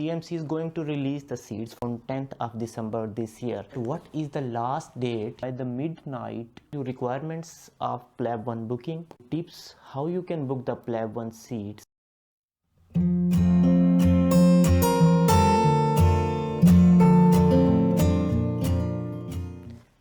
GMC is going to release the seats from 10th of December this year. What is the last date? By the midnight, requirements of PLAB 1 booking, tips how you can book the PLAB 1 seats.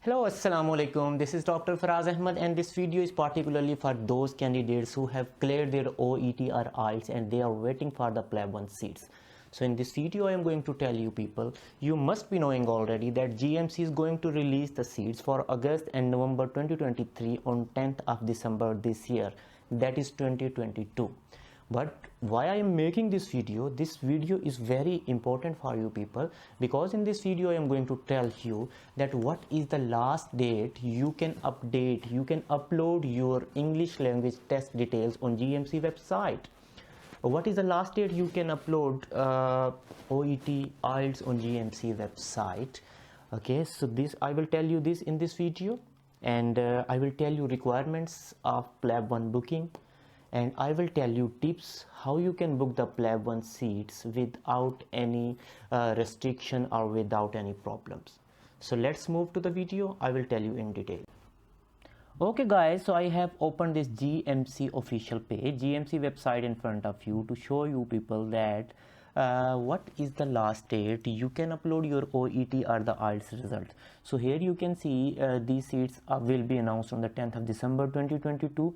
Hello, Assalamu alaikum. This is Dr. Faraz Ahmed, and this video is particularly for those candidates who have cleared their OET or IELTS and they are waiting for the PLAB 1 seats. So in this video I am going to tell you people, you must be knowing already that GMC is going to release the seats for August and November 2023 on 10th of December this year, that is 2022. But why I am making this video is very important for you people, because in this video I am going to tell you that what is the last date you can upload your English language test details on GMC website. What is the last date you can upload OET IELTS on GMC website? Okay, so this I will tell you this in this video, and I will tell you requirements of PLAB 1 booking, and I will tell you tips how you can book the PLAB 1 seats without any restriction or without any problems. So let's move to the video. I will tell you in detail. Okay guys, so I have opened this GMC official page, GMC website in front of you to show you people that what is the last date you can upload your OET or the IELTS result. So here you can see these seats will be announced on the 10th of December 2022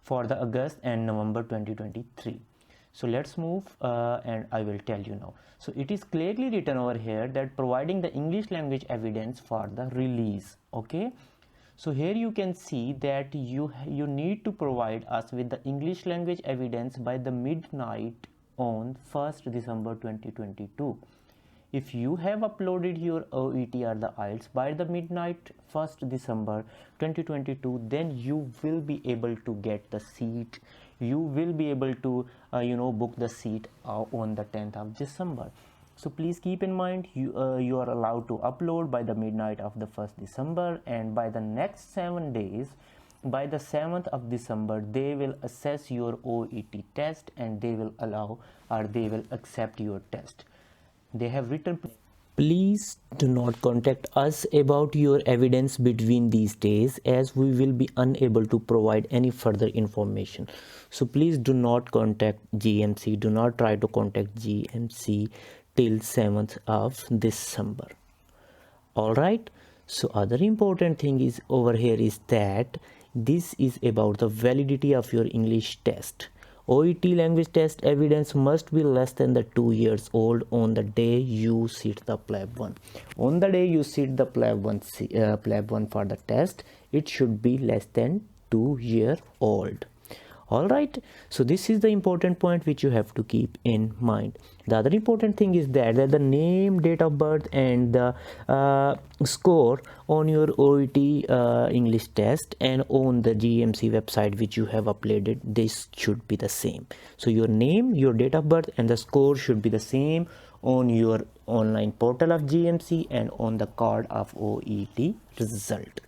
for the August and November 2023. So let's move and I will tell you now. So it is clearly written over here that providing the English language evidence for the release. Okay, so here you can see that you need to provide us with the English language evidence by the midnight on 1st December 2022. If you have uploaded your OET or the IELTS by the midnight 1st December 2022, then you will be able to get the seat. You will be able to book the seat on the 10th of December. So please keep in mind, you are allowed to upload by the midnight of the 1st December, and by the next 7 days, by the 7th of December, they will assess your OET test and they will allow or they will accept your test. They have written, please do not contact us about your evidence between these days, as we will be unable to provide any further information. So please do not contact GMC, do not try to contact GMC till 7th of December. All right, so other important thing is over here is that this is about the validity of your English test. OET language test evidence must be less than the 2 years old on the day you sit the PLAB 1. On the day you sit the PLAB 1 for the test, it should be less than 2 years old. All right, so this is the important point which you have to keep in mind. The other important thing is that the name, date of birth and the score on your OET English test and on the GMC website which you have uploaded, this should be the same. So your name, your date of birth and the score should be the same on your online portal of GMC and on the card of OET result.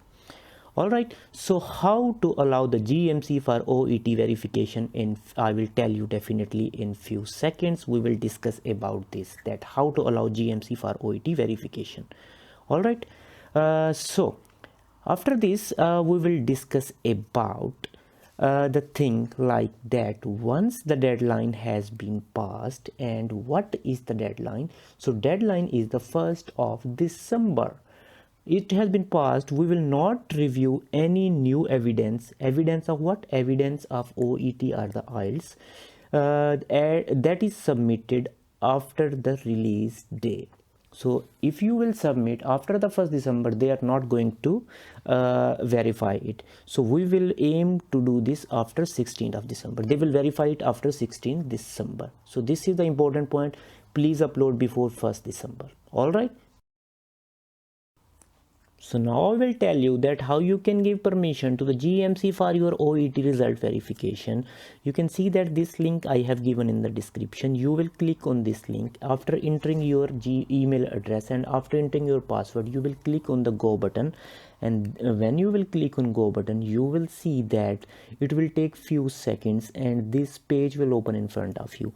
Alright, so how to allow the GMC for OET verification I will tell you definitely in few seconds. We will discuss about this, that how to allow GMC for OET verification. Alright, so after this we will discuss about the thing like that once the deadline has been passed. And what is the deadline? So deadline is the 1st of December. It has been passed. We will not review any new evidence of what? Evidence of OET or the IELTS that is submitted after the release day. So if you will submit after the 1st December, they are not going to verify it. So we will aim to do this after 16th of December. They will verify it after 16th December. So this is the important point. Please upload before 1st December. All right. So now I will tell you that how you can give permission to the GMC for your OET result verification. You can see that this link I have given in the description. You will click on this link after entering your email address, and after entering your password you will click on the go button, and when you will click on go button you will see that it will take few seconds and this page will open in front of you.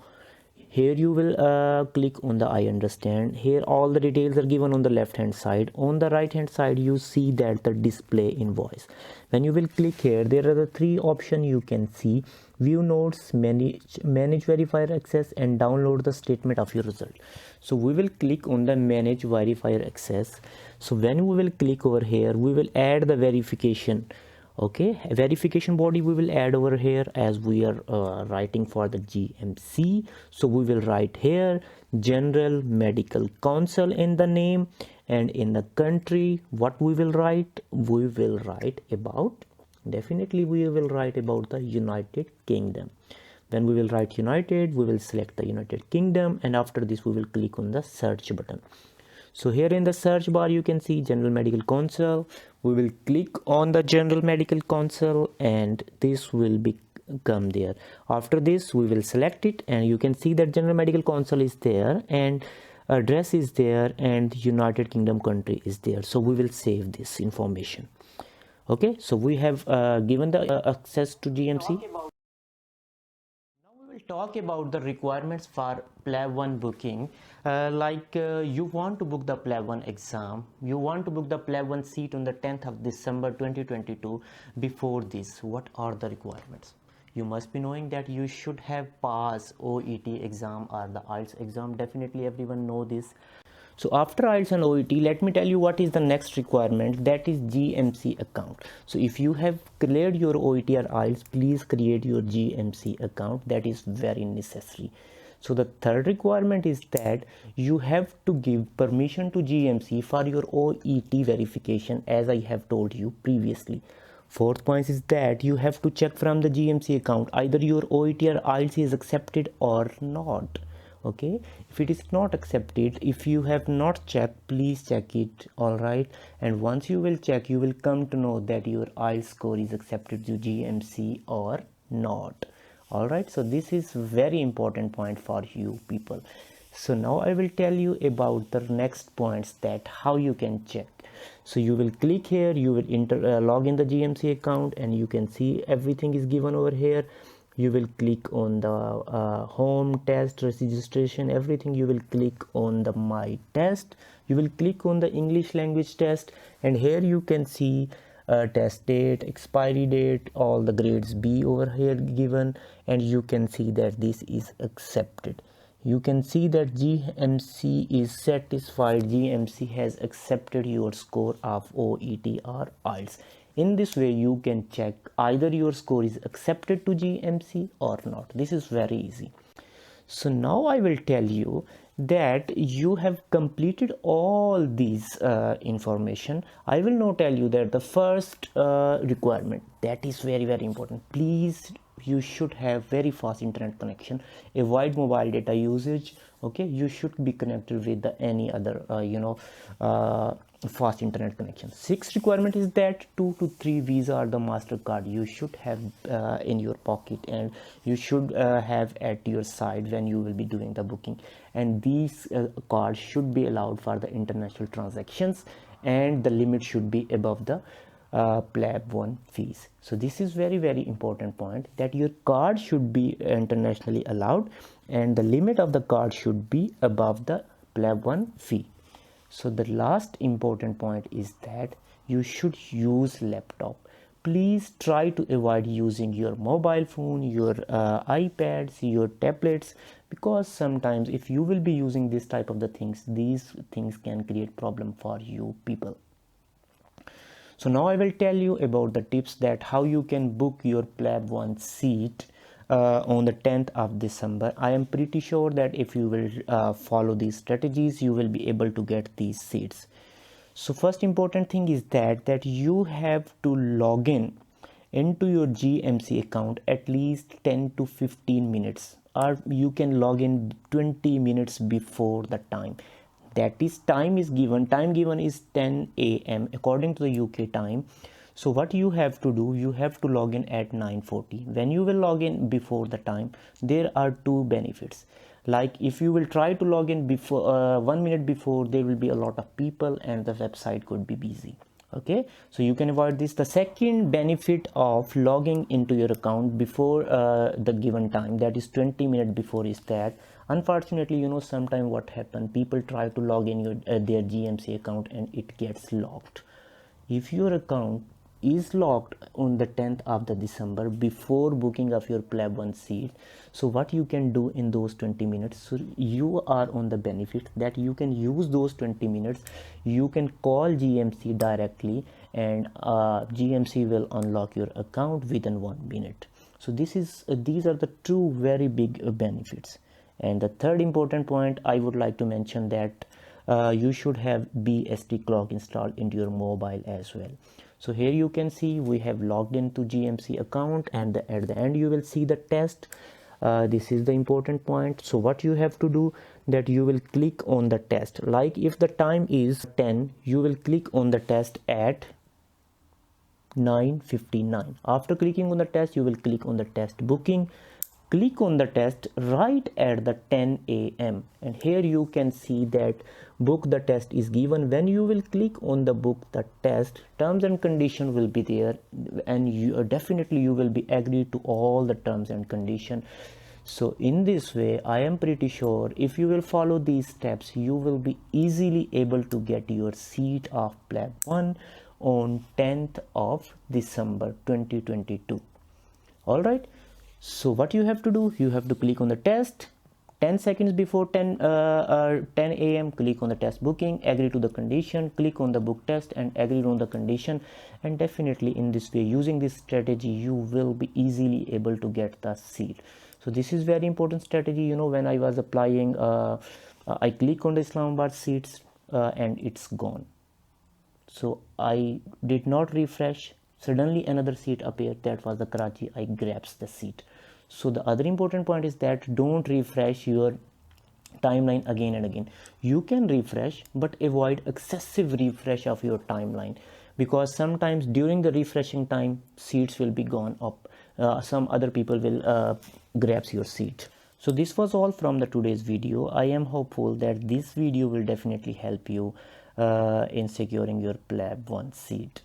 Here you will click on the I understand. Here all the details are given on the left hand side. On the right hand side you see that the display invoice. When you will click here, there are the three options you can see: view notes, manage verifier access, and download the statement of your result. So we will click on the manage verifier access. So when we will click over here, we will add the verification. Okay, verification body we will add over here, as we are writing for the GMC. So we will write here General Medical Council in the name, and in the country what we will write about, definitely we will write about the United Kingdom. When we will write United, we will select the United Kingdom, and after this we will click on the search button. So here in the search bar you can see General Medical Council. We will click on the General Medical Council and this will come there. After this we will select it, and you can see that General Medical Council is there and address is there and United Kingdom country is there. So we will save this information. Okay, so we have given the access to GMC. We'll talk about the requirements for PLAB 1 booking. You want to book the PLAB 1 exam, you want to book the PLAB 1 seat on the 10th of December 2022. Before this, what are the requirements? You must be knowing that you should have passed OET exam or the IELTS exam. Definitely everyone know this. So after IELTS and OET, let me tell you what is the next requirement, that is GMC account. So if you have cleared your OET or IELTS, please create your GMC account. That is very necessary. So the third requirement is that you have to give permission to GMC for your OET verification, as I have told you previously. Fourth point is that you have to check from the GMC account either your OET or IELTS is accepted or not. Okay, if it is not accepted, if you have not checked, please check it. All right, and once you will check, you will come to know that your IELTS score is accepted to GMC or not. All right, so this is very important point for you people. So now I will tell you about the next points, that how you can check. So you will click here, you will log in the GMC account, and you can see everything is given over here. You will click on the home, test, registration, everything. You will click on the my test, you will click on the English language test, and here you can see test date, expiry date, all the grades B over here given, and you can see that this is accepted. You can see that GMC is satisfied, GMC has accepted your score of OET or IELTS. In this way you can check either your score is accepted to GMC or not. This is very easy. So now I will tell you that you have completed all these information. I will now tell you that the first requirement, that is very important. Please, you should have very fast internet connection, avoid mobile data usage. Okay, you should be connected with any other fast internet connection. Sixth requirement is that 2 to 3 Visa or the MasterCard you should have in your pocket, and you should have at your side when you will be doing the booking, and these cards should be allowed for the international transactions, and the limit should be above the PLAB 1 fees. So this is very important point, that your card should be internationally allowed and the limit of the card should be above the PLAB 1 fee. So the last important point is that you should use laptop. Please try to avoid using your mobile phone, your iPads, your tablets, because sometimes if you will be using this type of the things, these things can create problem for you people. So now I will tell you about the tips that how you can book your PLAB 1 seat on the 10th of December. I am pretty sure that if you will follow these strategies, you will be able to get these seats. So first important thing is that you have to log in into your GMC account at least 10 to 15 minutes, or you can log in 20 minutes before the time. That is time given is 10 a.m. according to the UK time. So what you have to do, you have to log in at 9:40. When you will log in before the time, there are two benefits. Like if you will try to log in before 1 minute before, there will be a lot of people and the website could be busy. Okay, so you can avoid this. The second benefit of logging into your account before the given time, that is 20 minutes before, is that Unfortunately, sometimes what happen, people try to log in their GMC account and it gets locked. If your account is locked on the 10th of the December before booking of your PLAB 1 seat, so what you can do in those 20 minutes, so you are on the benefit that you can use those 20 minutes, you can call GMC directly and GMC will unlock your account within 1 minute. So these are the two very big benefits. And the third important point I would like to mention that you should have BST clock installed into your mobile as well. So here you can see we have logged into GMC account, and at the end you will see the test. This is the important point. So what you have to do, that you will click on the test. Like if the time is 10, you will click on the test at 9:59. After clicking on the test, you will click on the test booking. Click on the test right at the 10 a.m. and here you can see that book the test is given. When you will click on the book the test, terms and condition will be there, and you definitely you will be agreed to all the terms and condition. So in this way, I am pretty sure if you will follow these steps, you will be easily able to get your seat of PLAB 1 on 10th of December 2022. All right. So what you have to do, you have to click on the test 10 seconds before 10 a.m. click on the test booking, agree to the condition, click on the book test and agree on the condition, and definitely in this way, using this strategy, you will be easily able to get the seat. So this is very important strategy. When I was applying, I click on the Islamabad seats and it's gone. So I did not refresh. Suddenly another seat appeared, that was the Karachi. I grabbed the seat. So the other important point is that don't refresh your timeline again and again. You can refresh, but avoid excessive refresh of your timeline, because sometimes during the refreshing time, seats will be gone up. Some other people will grab your seat. So this was all from the today's video. I am hopeful that this video will definitely help you in securing your PLAB 1 seat.